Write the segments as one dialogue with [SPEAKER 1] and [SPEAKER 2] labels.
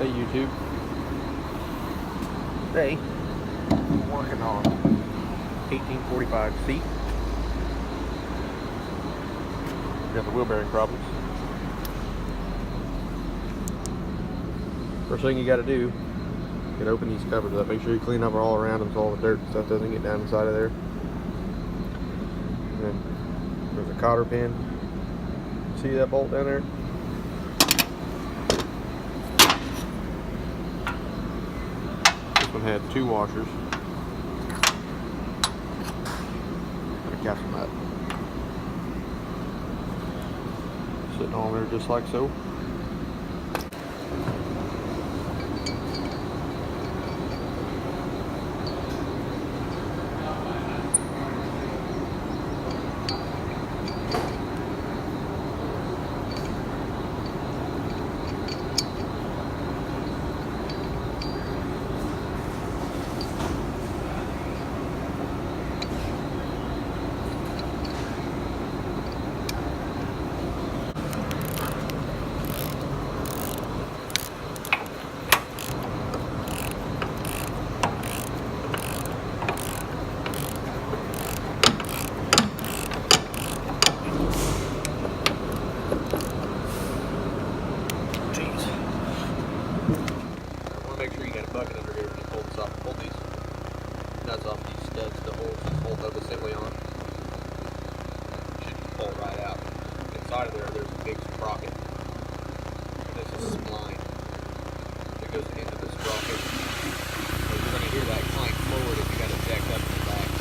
[SPEAKER 1] Hey YouTube. Today we're working on 1845C. We got the wheel bearing problems. First thing you got to do, you got to open these covers up. Make sure you clean up all around them so all the dirt and stuff doesn't get down inside of there. And then there's a cotter pin. See that bolt down there? This one had 2 washers. Gotta catch them up. Sitting on there just like so. Make sure you got a bucket under here when you pull this off. Pull these nuts off these studs to hold the assembly on. Should pull it right out. Inside of there's a big sprocket. This is a spline that goes into the sprocket. So you're going to hear that clank forward if you got it jacked up in the back.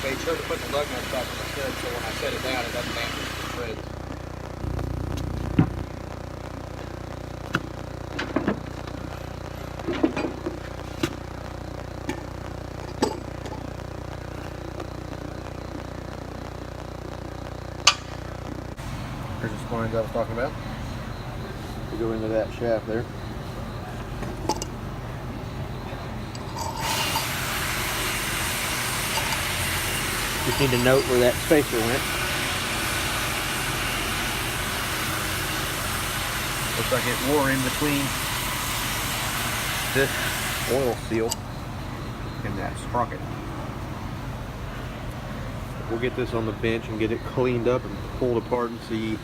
[SPEAKER 1] Made sure to put the lug nuts back on the stud so when I set it down it doesn't damage the threads. There's the splines I was talking about. We go into that shaft there. Just need to note where that spacer went. Looks like it wore in between this oil seal and that sprocket. We'll get this on the bench and get it cleaned up and pulled apart and see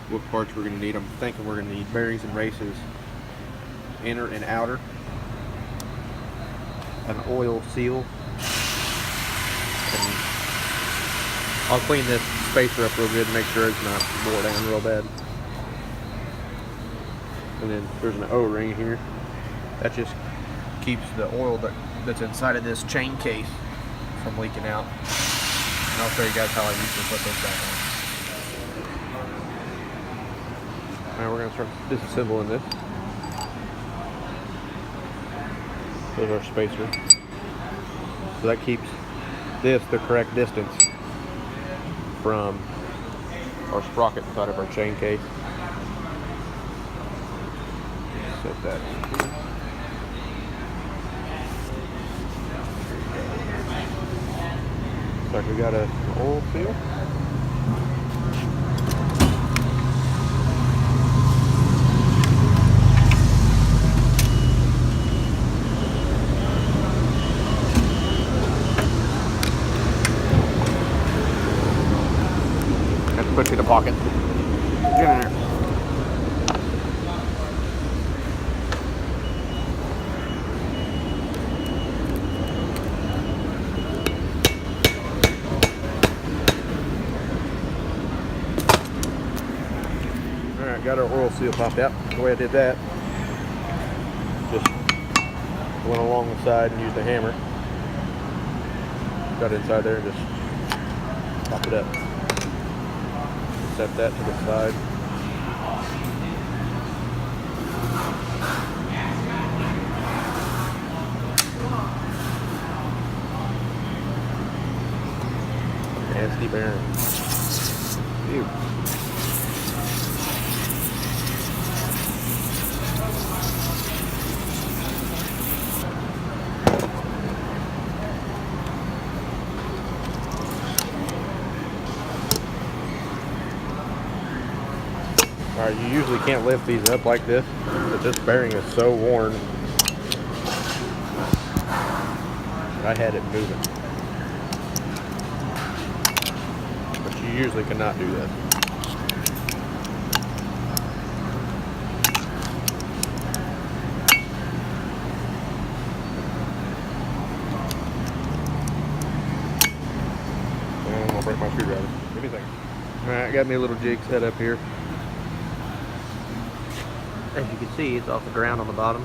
[SPEAKER 1] what parts we're going to need. I'm thinking we're going to need bearings and races, inner and outer, an oil seal. I'll clean this spacer up real good and make sure it's not wore down real bad. And then there's an O-ring here. That just keeps the oil that's inside of this chain case from leaking out. And I'll show you guys how I usually put those back on. Alright, we're going to start disassembling this. There's our spacer. So that keeps this the correct distance from our sprocket inside of our chain case. Set that in here. Looks like we got an oil seal. Put it in the pocket. Get in there. Alright, got our oil seal popped out. The way I did that, just went along the side and used a hammer. Got it inside there and just pop it up. Set that to the side. Nasty bearing. Ew.
[SPEAKER 2] Alright, you usually can't lift these up like this, but this bearing is so worn that I had it moving. But you usually cannot do that. And I'll break my screwdriver. Give me a second. Alright, got me a little jig set up here. As you can see, it's off the ground on the bottom.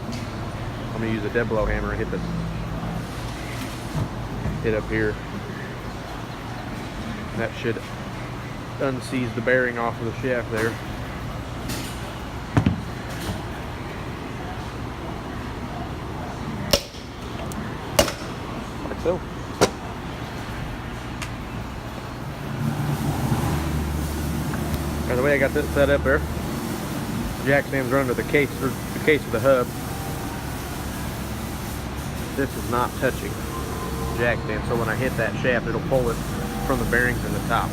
[SPEAKER 2] I'm going to use a dead blow hammer and hit up here. That should unseize the bearing off of the shaft there. Like so. Now the way I got this set up there, jack stands under the case of the hub. This is not touching the jack stand, so when I hit that shaft, it'll pull it from the bearings in the top.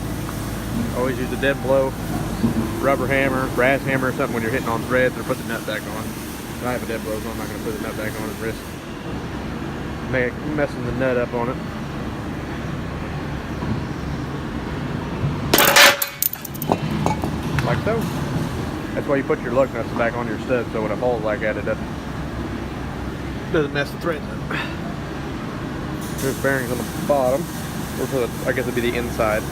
[SPEAKER 2] Always use a dead blow, rubber hammer, brass hammer, or something when you're hitting on threads, or put the nut back on. I have a dead blow, so I'm not going to put the nut back on and risk messing the nut up on it. Like so. That's why you put your lug nuts back on your stud, so when it falls like that, it doesn't mess the threads up. There's bearings on the bottom, or for the, I guess it'd be the inside.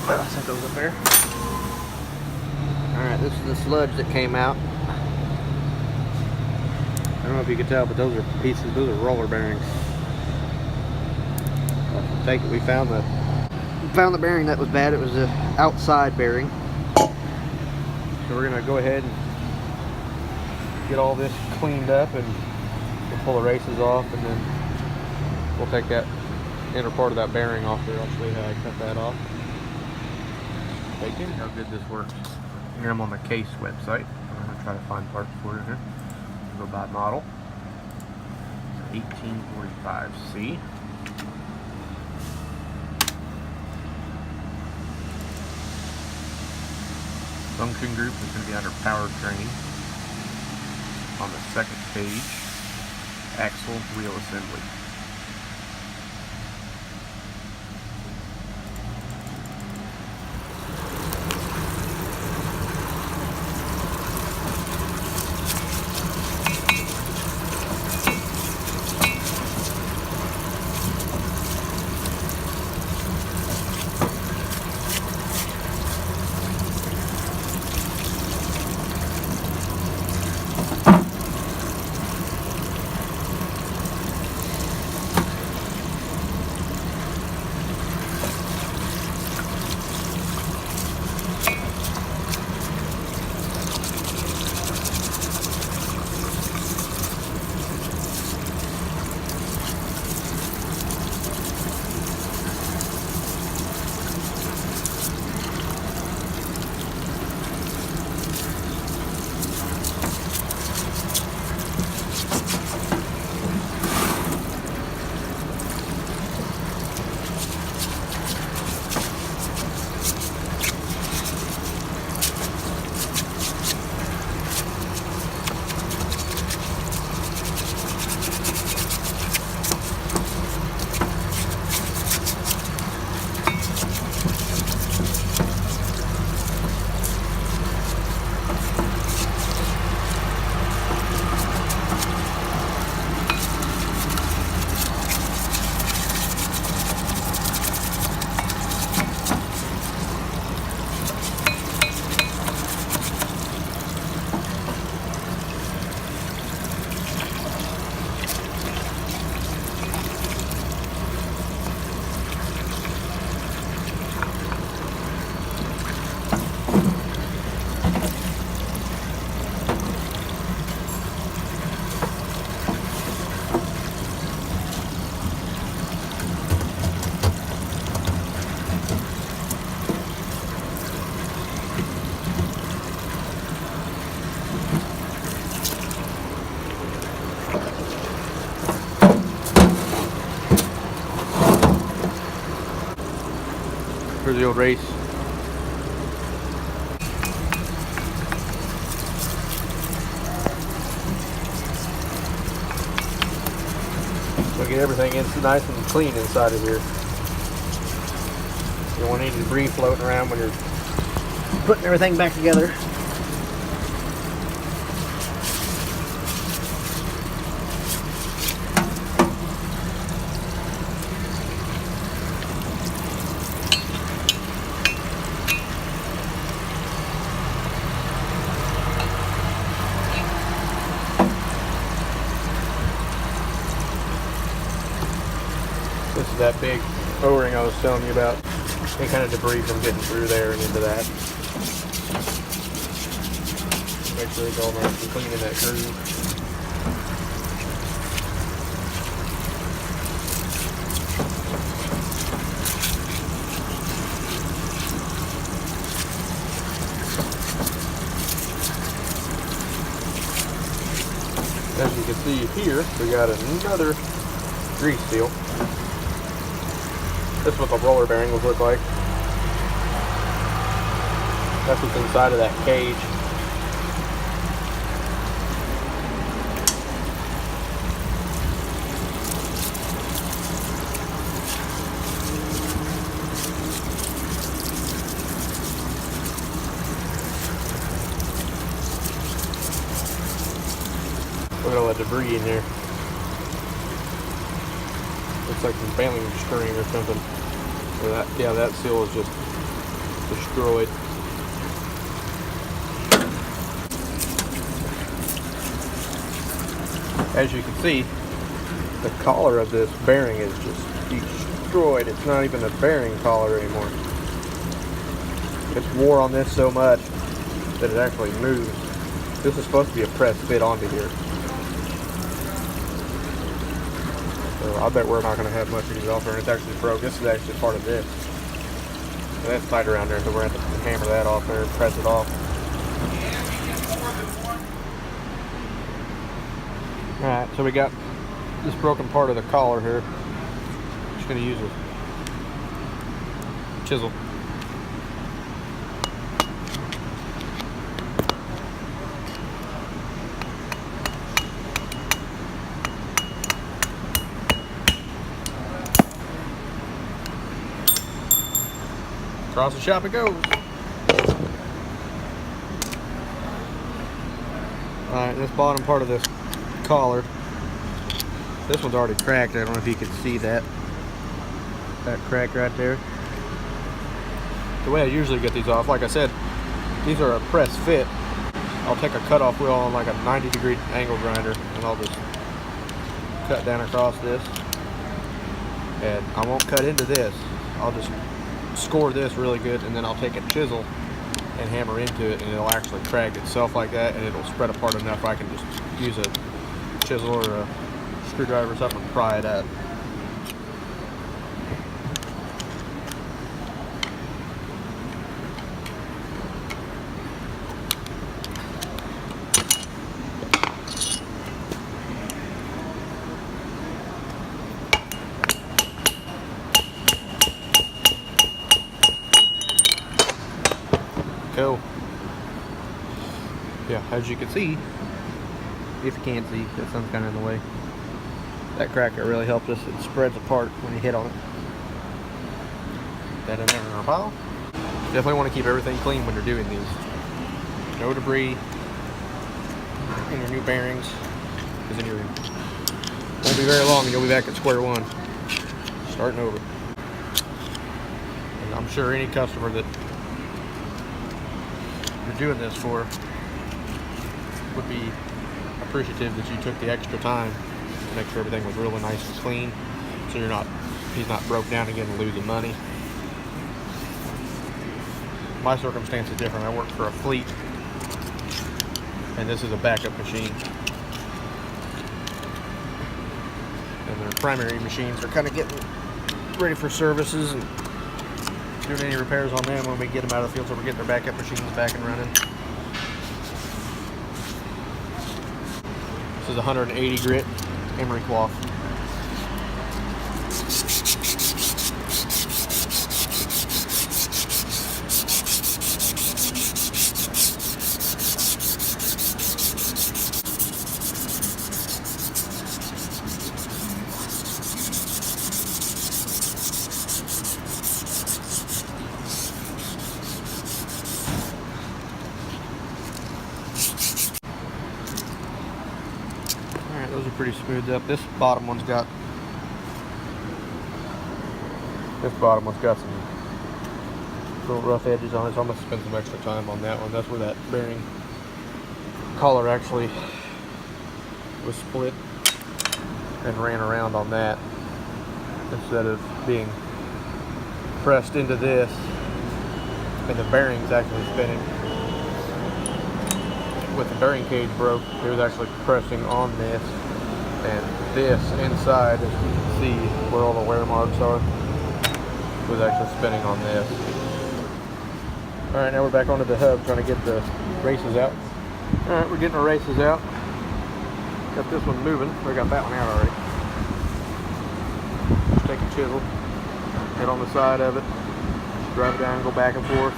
[SPEAKER 2] I'll set those up there. Alright, this is the sludge that came out. I don't know if you can tell, but those are pieces, those are roller bearings. Take it, we found the bearing that was bad. It was the outside bearing. So we're gonna go ahead and get all this cleaned up, and we'll pull the races off, and then we'll take that inner part of that bearing off there. I'll show you how I cut that off. Stay tuned. How good this works. Here I'm on the Case website. I'm gonna try to find parts for it here. Go by model. It's 1845C. Function group is going to be under powertrain. On the second page, axle wheel assembly. Here's the old race So get everything in nice and clean inside of here. You don't want any debris floating around when you're putting everything back together. This is that big O-ring I was telling you about. Any kind of debris from getting through there and into that. Make sure it's all nice and clean in that groove. As you can see here, we got another grease seal. This is what the roller bearing would look like. That's what's inside of that cage. Look at all that debris in there. Looks like some baling string or something. Or that, yeah, that seal is just destroyed. As you can see, the collar of this bearing is just destroyed. It's not even a bearing collar anymore. It's wore on this so much that it actually moves. This is supposed to be a press fit onto here. So I bet we're not going to have much of these off there, and it's actually broke. This is actually part of this. So that's tight around there, so we're going to have to hammer that off there and press it off. Alright, so we got this broken part of the collar here. Just going to use a chisel. Across the shop it goes. Alright, this bottom part of this collar, this one's already cracked. I don't know if you can see that crack right there. The way I usually get these off, like I said, these are a press fit. I'll take a cutoff wheel on like a 90-degree angle grinder and I'll just cut down across this, and I won't cut into this. I'll just score this really good, and then I'll take a chisel and hammer into it, and it'll actually crack itself like that, and it'll spread apart enough I can just use a chisel or a screwdriver or something and pry it up. Cool. Yeah, as you can see, if you can't see, that sun's kind of in the way. That cracker really helped us. It spreads apart when you hit on it. That in there in our pile. Definitely want to keep everything clean when you're doing these. No debris in your new bearings, because then you won't be very long and you'll be back at square one, starting over. And I'm sure any customer that you're doing this for would be appreciative that you took the extra time to make sure everything was really nice and clean, so he's not broke down again and losing money. My circumstance is different. I work for a fleet, and this is a backup machine, and their primary machines are kind of getting ready for services and doing any repairs on them when we get them out of the field, so we're getting their backup machines back and running. This is 180 grit emery cloth. pretty smoothed up. This bottom one's got some little rough edges on it, so I'm gonna spend some extra time on that one. That's where that bearing collar actually was split and ran around on that instead of being pressed into this, and the bearing's actually spinning. With the bearing cage broke, it was actually pressing on this, and this inside, as you can see where all the wear marks are, was actually spinning on this. Alright, now we're back onto the hub trying to get the races out. Alright, we're getting the races out. Got this one moving. We got that one out already. Just take a chisel, hit on the side of it, drive it down, go back and forth.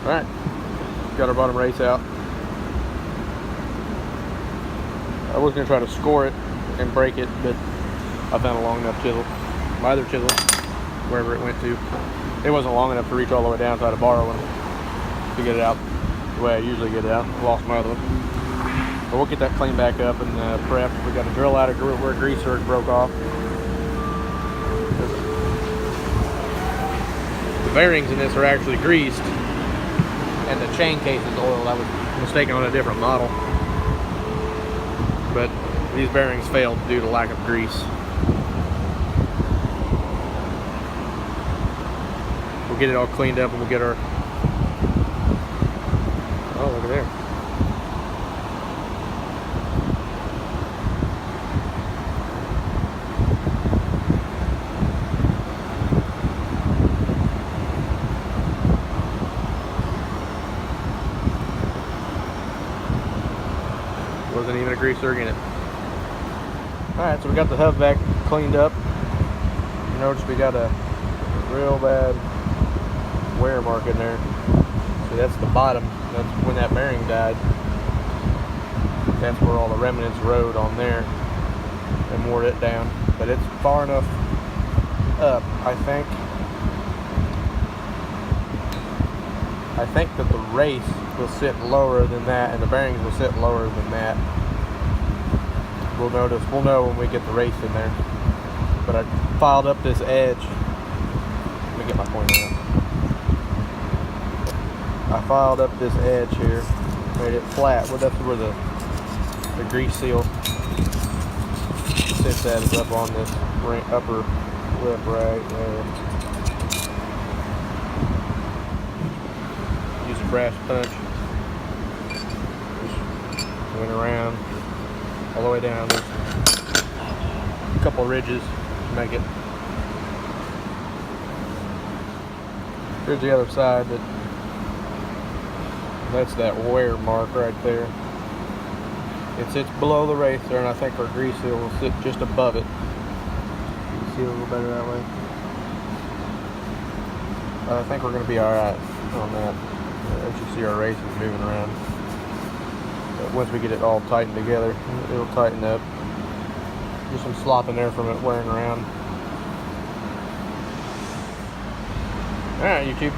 [SPEAKER 2] Alright, got our bottom race out. I was going to try to score it and break it, but I found a long enough chisel. My other chisel, wherever it went to, it wasn't long enough to reach all the way down, so I had to borrow one to get it out the way I usually get it out. Lost my other one. But we'll get that cleaned back up and prepped. We got to drill out where grease zerk broke off. The bearings in this are actually greased, and the chain case is oiled. I was mistaken on a different model, but these bearings failed due to lack of grease. We'll get it all cleaned up and we'll get our... Oh, look at there. Wasn't even a grease zerk in it. Alright, so we got the hub back cleaned up. You notice we got a real bad wear mark in there. See, that's the bottom. That's when that bearing died. That's where all the remnants rode on there and wore it down. But it's far enough up, I think that the race will sit lower than that, and the bearings will sit lower than that. We'll know when we get the race in there. But I filed up this edge. Let me get my pointer out. I filed up this edge here, made it flat. Well, that's where the grease seal sits at, is up on this upper lip right there. Use a brass punch. Just went around all the way down. There's a couple ridges to make it. Here's the other side. That's that wear mark right there. It sits below the racer, and I think our grease seal will sit just above it. You can see it a little better that way. I think we're going to be alright on that. As you see, our race is moving around. But once we get it all tightened together, it'll tighten up. Just some slop in there from it wearing around. Alright, YouTube.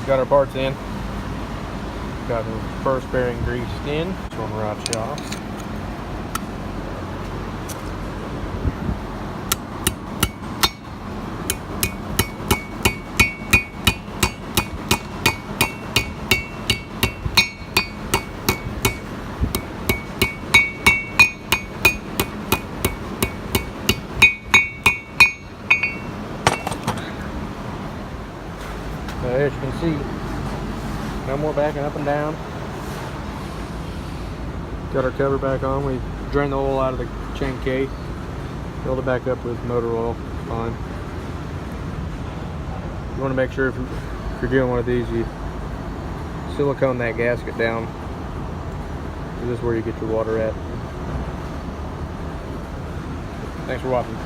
[SPEAKER 2] Got our parts in. Got the first bearing greased in. This one right off. As you can see, no more backing up and down. Got our cover back on. We drained the oil out of the chain K. Filled it back up with motor oil. Fine. You want to make sure if you're doing one of these, you silicone that gasket down. This is where you get your water at. Thanks for watching.